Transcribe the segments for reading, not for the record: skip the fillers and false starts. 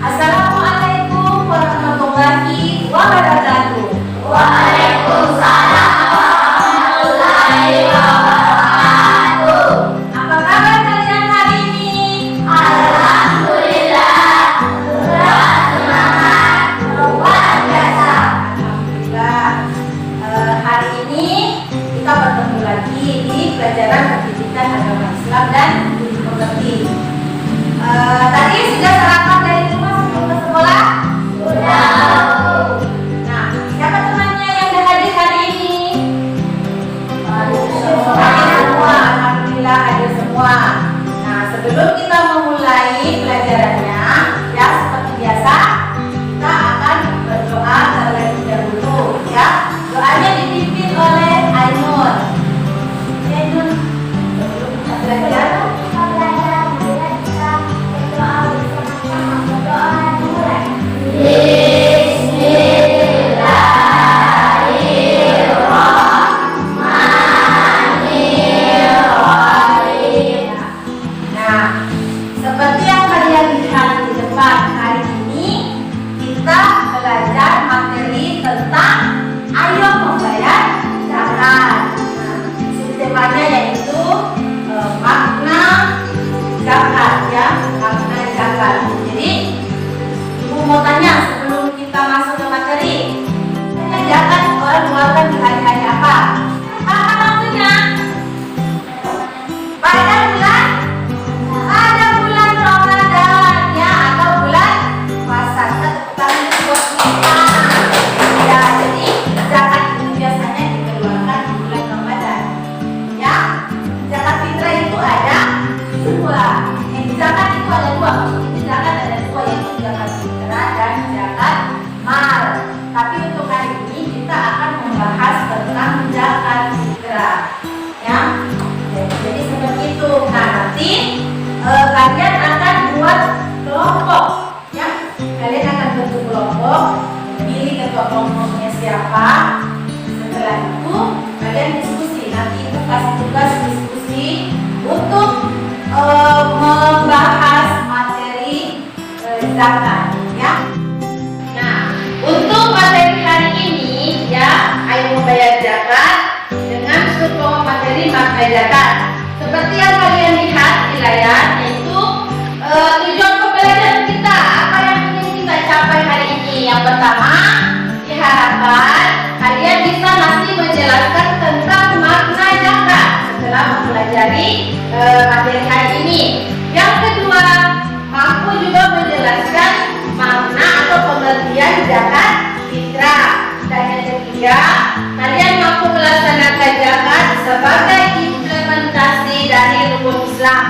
Assalamualaikum warahmatullahi wabarakatuh. Waalaikumsalam warahmatullahi wabarakatuh. Apa kabar kalian hari ini? Alhamdulillah, semangat, luar biasa. Alhamdulillah. Hari ini kita bertemu lagi di pelajaran pendidikan agama Islam dan budi pekerti. Tadi sudah sarapan dari rumah sebelum ke sekolah? Sudah. Nah, siapa temannya yang sudah hadir hari ini? Hadir semua. Alhamdulillah hadir semua. Nah, sebelum kita memulai pelajarannya, ya seperti biasa, kita akan berdoa terlebih dahulu, ya. Doanya dipimpin oleh Ainun. Ainun, sebelum kita belajar, seperti yang kalian lihat di depan, hari ini kita belajar materi tentang ayo membayar zakat. Temanya yaitu makna zakat, ya, makna zakat. Jadi, Ibu mau tanya sebelum kita masuk ke materi, zakat orang mengeluarkan di hari-hari apa? Apa waktunya? Pada bulan Ramadan, ya, atau bulan puasa. Kita tepuk tangan buat kita. Ya, jadi zakat itu biasanya dikeluarkan di bulan Ramadan. Ya, zakat fitrah itu ada dua. Zakat itu ada dua. Maksudnya zakat ada dua, yaitu zakat fitrah dan zakat mal. Tapi untuk hari ini kita akan membahas tentang zakat fitrah. Ya, jadi seperti itu. Nah, nanti kalian akan buat kelompok, ya. Kalian akan bentuk kelompok, pilih ketua kelompoknya siapa. Setelah itu kalian diskusi. Nanti Ibu kasih tugas diskusi untuk membahas materi zakat, ya. Nah, untuk materi hari ini, ya, ayo membayar zakat dengan struktur materi makna zakat. Seperti yang kalian lihat di layar, yaitu tujuan pembelajaran kita, apa yang ingin kita capai hari ini. Yang pertama, diharapkan kalian bisa nanti menjelaskan tentang makna zakat setelah mempelajari materi hari ini. Yang kedua, mampu juga menjelaskan makna atau pengertian zakat fitrah. Dan yang ketiga, kalian mampu melaksanakan zakat sebagai implementasi dari rukun Islam.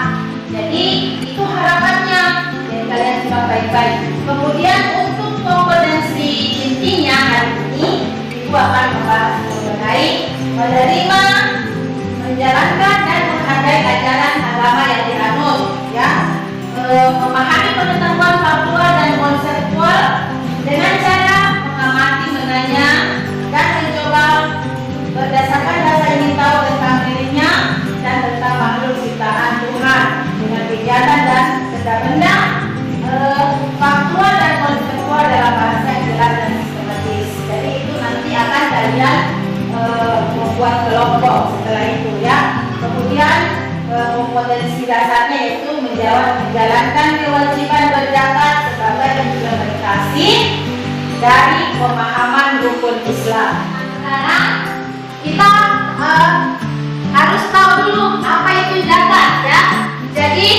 Jadi itu harapannya. Jadi kalian simak baik-baik. Kemudian untuk kompetensi intinya hari ini, Ibu akan membahas mengenai menerima, menjalankan dan menghargai ajaran agama yang dianut, ya. Memahami pengetahuan faktual dan konseptual dengan cara mengamati, menanya, dan mencoba berdasarkan rasa ingin tahu tentang dirinya dan tentang makhluk ciptaan Tuhan dengan kegiatan dan benda-benda faktual dan konseptual dalam bahasa yang jelas dan sistematis. Jadi itu nanti akan kalian membuat kelompok setelah itu, ya. Kemudian kompetensi dasarnya yaitu menjalankan kewajiban berzakat sebagai implementasi dari pemahaman rukun Islam. Sekarang kita harus tahu dulu apa itu zakat, ya. Jadi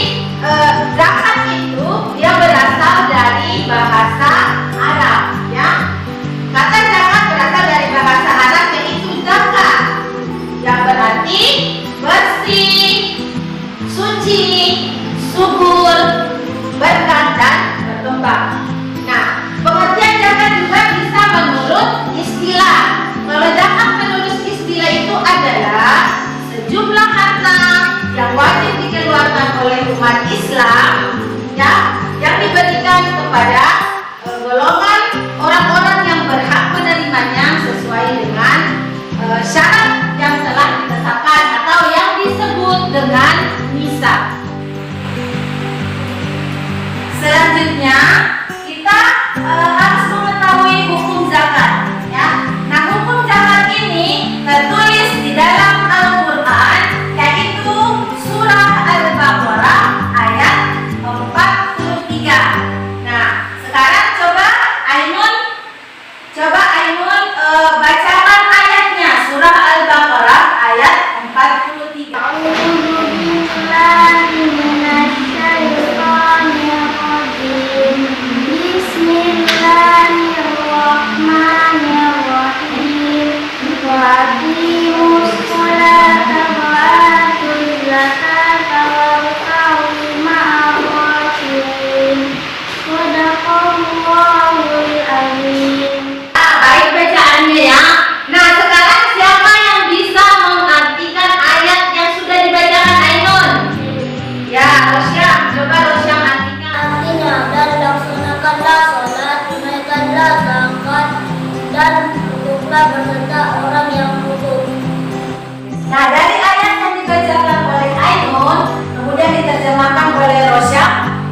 zakat itu dia berasal dari bahasa Arab, ya. Kata zakat berasal dari bahasa Arab yaitu zakat, yang berarti bersih, suci, subur, berkah dan berkembang. Nah, pengertian zakat juga bisa menurut istilah. Kalau zakat menurut istilah itu adalah sejumlah harta yang wajib dikeluarkan oleh umat Islam, ya, yang diberikan kepada harus mengetahui hukum zakat, ya. Nah, hukum zakat ini tertulis di dalam Al-Quran, yaitu surah Al-Baqarah ayat 43. Nah, sekarang coba Ainun bacakan ayatnya, surah Al-Baqarah ayat 43. Baik bacaannya ya. Nah, sekarang siapa yang bisa mengartikan ayat yang sudah dibacakan Ainun? Ya, Rosyam, coba Rosyam artikan. Artinya, dan laksanakanlah sholat, tunaikanlah zakat, dan duduklah beserta orang yang rukun. Nah, dari ayat yang dibacakan oleh Ainun, kemudian diterjemahkan oleh Rosyam,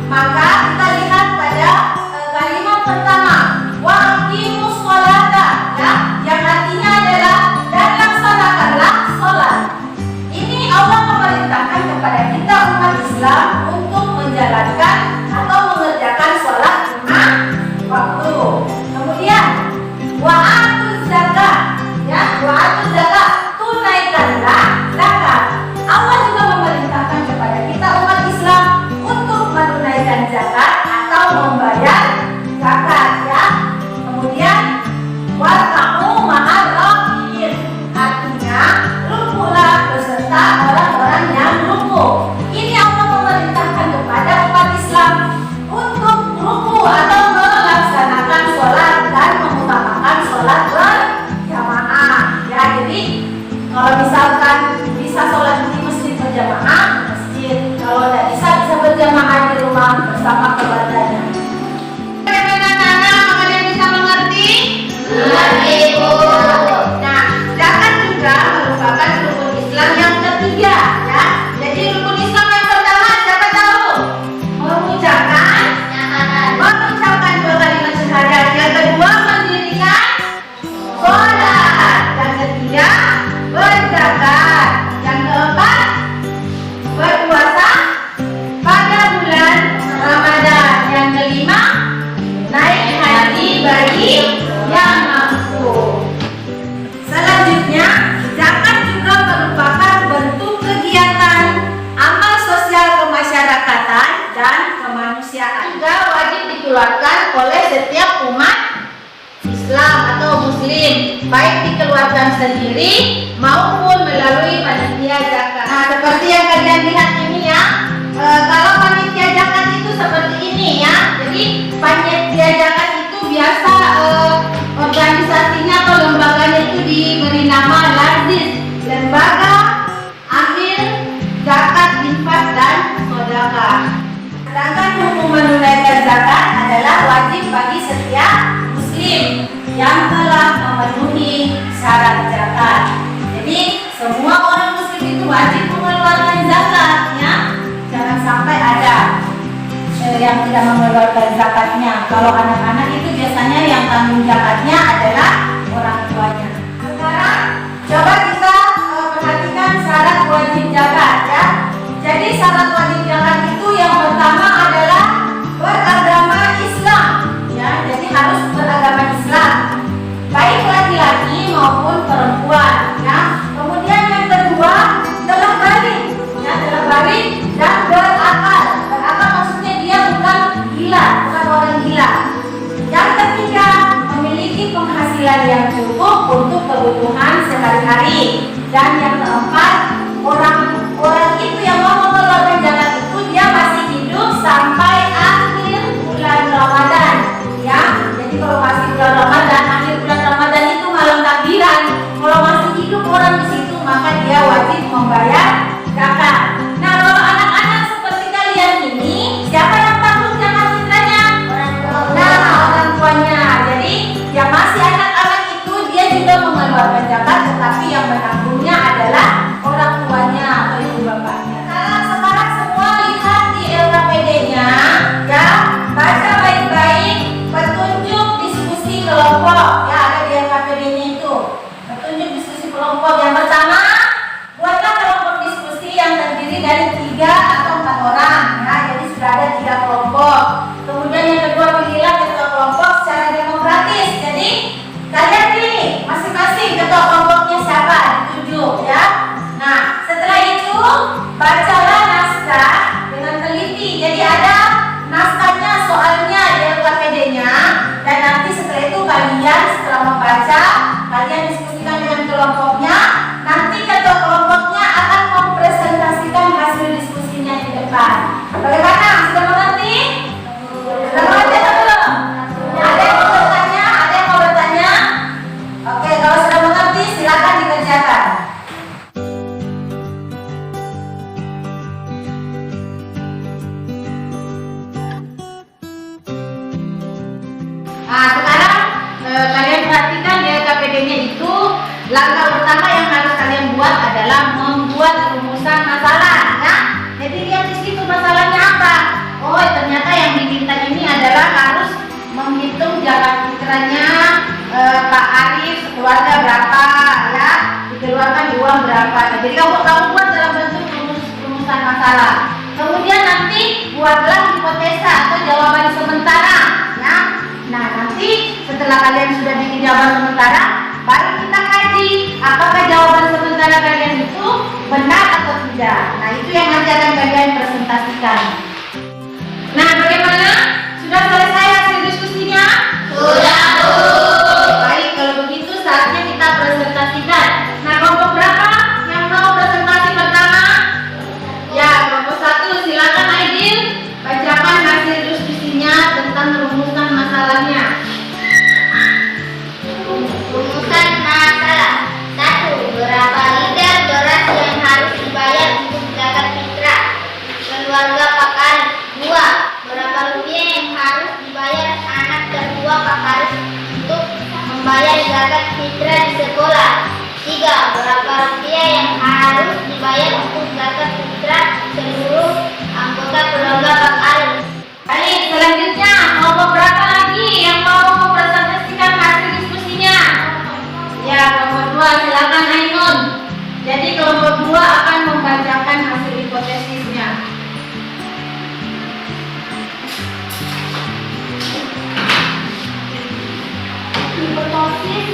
maka kita lihat pada kalimat pertama, wa aqimus sholata, ya, yang artinya adalah dan laksanakanlah sholat. Ini Allah memerintahkan kepada kita umat Islam untuk menjalankan atau mengerjakan sholat lima waktu. Kemudian wa atuz zakat, ya, wa atuz zakat, tunaikanlah zakat. Allah juga memerintahkan kepada kita umat Islam untuk menunaikan zakat atau membayar zakat, ya. Kemudian warka'u ma'ar rakiin, artinya rukulah beserta orang-orang yang ruku. Ini Allah memerintahkan kepada umat Islam untuk ruku atau melaksanakan sholat dan mengutamakan sholat berjamaah, ya. Jadi kalau misalkan bisa sholat di masjid berjamaah di masjid, kalau tidak bisa berjamaah di rumah bersama keluarganya. Bagaimana anak-anak, kalian bisa mengerti? Mengerti, Bu. Nah, zakat juga merupakan rukun Islam yang ketiga, ya. Jadi rukun Islam yang pertama siapa tahu? Mengucapkan dua kalimat syahadat. Yang kedua mendirikan sholat. Yang ketiga berzakat. Yang keempat berpuasa pada bulan Ramadan. Yang kelima naik haji bagi yang mampu. Selanjutnya, zakat juga merupakan bentuk kegiatan amal sosial kemasyarakatan dan kemanusiaan. Juga wajib dikeluarkan oleh setiap umat Islam atau Muslim, baik dikeluarkan sendiri maupun melalui panitia zakat. Nah, seperti yang kalian lihat ini ya, kalau panitia zakat itu seperti ini ya. Jadi panitia zakat itu biasa organisasinya atau lembaganya itu diberi nama LAZIS, Lembaga Amil Zakat Infak dan Sedekah. Sedangkan hukum menunaikan zakat adalah wajib bagi setiap Muslim yang telah memenuhi syarat zakat. Jadi semua orang Muslim itu wajib mengeluarkan zakat, ya. Jangan sampai ada yang tidak mengeluarkan zakatnya. Kalau anak-anak itu biasanya yang tanggung zakatnya adalah orang tuanya. Sekarang coba kita perhatikan syarat wajib zakat, ya. Jadi syarat wajib zakat itu yang pertama adalah beragama Islam, ya. Jadi harus beragama Islam, baik laki-laki maupun perempuan, ya. Kemudian yang kedua telah balik, ya, telah balik dan berakal. Berakal maksudnya dia bukan gila, bukan orang gila. Yang ketiga memiliki penghasilan yang cukup untuk kebutuhan sehari-hari. Dan yang keempat, orang itu yang mau mengeluarkan zakat itu dia masih hidup sampai akhir bulan Ramadan, ya. Jadi kalau masih bulan Ramadan, akhir bulan Ramadan itu malam takbiran. Kalau masih hidup orang di situ, maka dia wajib membayar zakat. Nah, kalau anak-anak seperti kalian ini, siapa yang tanggung zakat fitrahnya? Orang tuanya. Jadi yang masih anak-anak itu dia juga mengeluarkan zakat, tetapi yang menanggungnya adalah orang tuanya atau ibu bapaknya. Sekarang Nah, sekarang kalian perhatikan ya KPD-nya itu langkah pertama yang harus kalian buat adalah membuat rumusan masalah ya. Jadi lihat di situ masalahnya apa. Oh, ternyata yang diminta ini adalah harus menghitung zakat fitrahnya Pak Arif sekeluarga berapa ya, dikeluarkan uang berapa. Nah, jadi kamu buat dalam bentuk rumusan masalah. Kemudian nanti buatlah hipotesa atau jawaban sementara ya. Nah, nanti setelah kalian sudah bikin jawaban sementara, baru kita kaji apakah jawaban sementara kalian itu benar atau tidak. Nah, itu yang nanti akan kalian presentasikan. Nah, bagaimana? Sudah selesai hasil diskusinya? Sudah, Bu. Baik, kalau begitu saatnya kita presentasikan. Nah, kelompok berapa yang mau presentasi pertama? Ya, kelompok 1, silakan Aidil bacakan hasil diskusinya tentang rumusan masalahnya. Rumusan masalah. 1. Berapa liter beras yang harus dibayar untuk zakat fitrah keluarga Pak Arif? 2. Berapa rupiah yang harus dibayar anak tertua Pak Arif untuk membayar zakat fitrah di sekolah? 3. Berapa rupiah yang harus dibayar untuk zakat fitrah seluruh anggota keluarga Pak Arif? Baik, selanjutnya kelompok berapa lagi yang mau mempresentasikan hasil diskusinya? Ya, kelompok 2, silakan Ainun. Jadi kelompok 2 akan membacakan hasil hipotesisnya. Hipotesis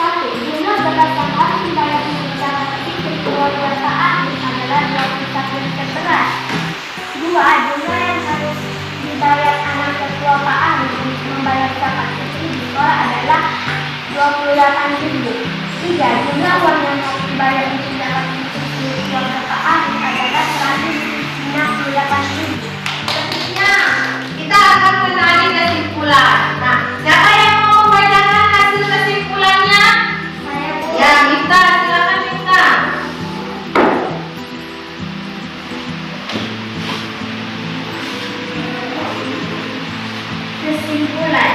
1. Jumlah beras yang harus dibayar untuk zakat fitrah keluarga Pak Arif adalah 21 liter beras. 2. Jumlah yang harus dibayar anak tertua Pak Arif untuk membayar zakat fitrah di sekolah adalah 28.000. 3. Jumlah uang yang harus dibayar untuk zakat fitrah di keluarga Pak Arif adalah 168.000. Selanjutnya kita akan mengenali kesimpulan. Nah, siapa yang mau membacakan hasil kesimpulannya? Saya, Bu. Ya, Mifta, silakan Mifta. Kesimpulan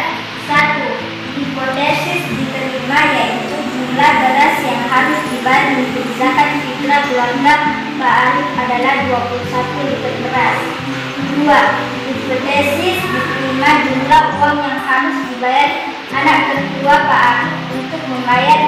1. Hipotesis diterima, yaitu jumlah beras yang harus dibayar untuk zakat fitrah keluarga Pak Arif adalah 21 liter beras. 2. Hipotesis diterima, jumlah uang yang harus dibayar anak tertua Pak Arif untuk membayar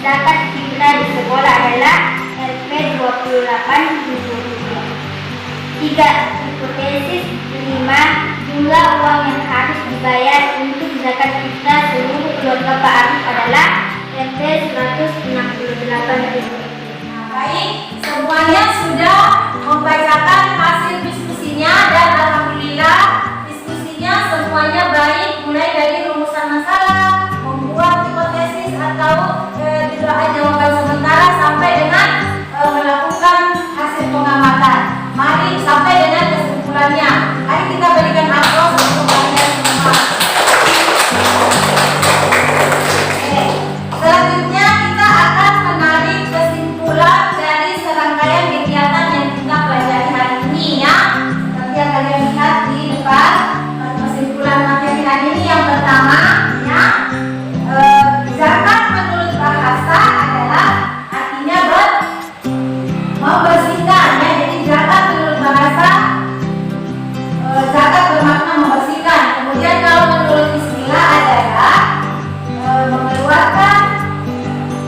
zakat fitrah di sekolah adalah Rp 28.000. 3. Hipotesis diterima, jumlah uang yang harus dibayar untuk zakat fitrah seluruh keluarga Pak Arif adalah Rp 168.000. Nah, baik, semuanya sudah membacakan hasil diskusinya dan alhamdulillah diskusinya semuanya baik, mulai dari rumusan masalah, membuat hipotesis atau juga jawaban sementara sampai dengan melakukan hasil pengamatan. Mari sampai dengan kesimpulannya. Mari kita berikan aplaus untuk kalian semua. Oke. Selanjutnya kita akan menarik kesimpulan dari serangkaian kegiatan yang kita pelajari hari ini ya. Seperti yang kalian lihat di depan, kesimpulan materi hari ini yang pertama ya, zakat menurut bahasa adalah artinya membersihkan ya. Jadi zakat menurut bahasa zakat bermakna membersihkan. Kemudian kalau menurut istilah adalah mengeluarkan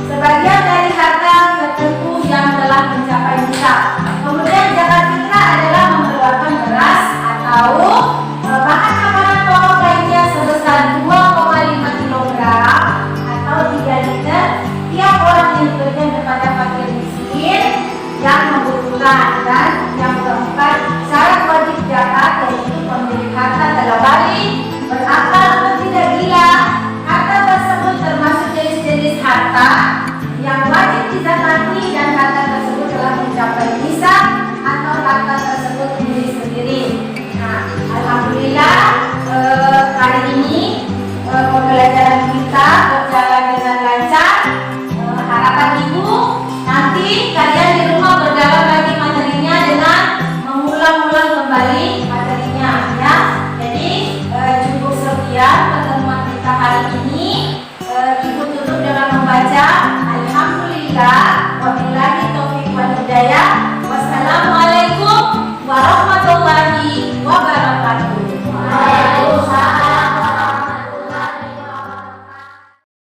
sebagian dari harta tertentu yang telah mencapai nisab. Kemudian zakat fitrah adalah mengeluarkan beras atau bahan makanan pokok lainnya sebesar 2,5 kg atau 3 liter tiap orang yang diberikan kepada fakir miskin yang membutuhkan. Dan yang keempat, syarat wajib zakat yaitu pemilik harta telah balik, berakal atau tidak gila. Harta tersebut termasuk jenis-jenis harta yang wajib dizakati dan harta tersebut telah mencapai nisab atau harta tersebut sendiri-sendiri. Nah, alhamdulillah hari ini pembelajaran kita berjalan dengan lancar. Harapan ibu nanti kalian di rumah berjalan lagi materinya dengan mengulang-ulang kembali materinya ya. Jadi cukup sekian pertemuan hari ini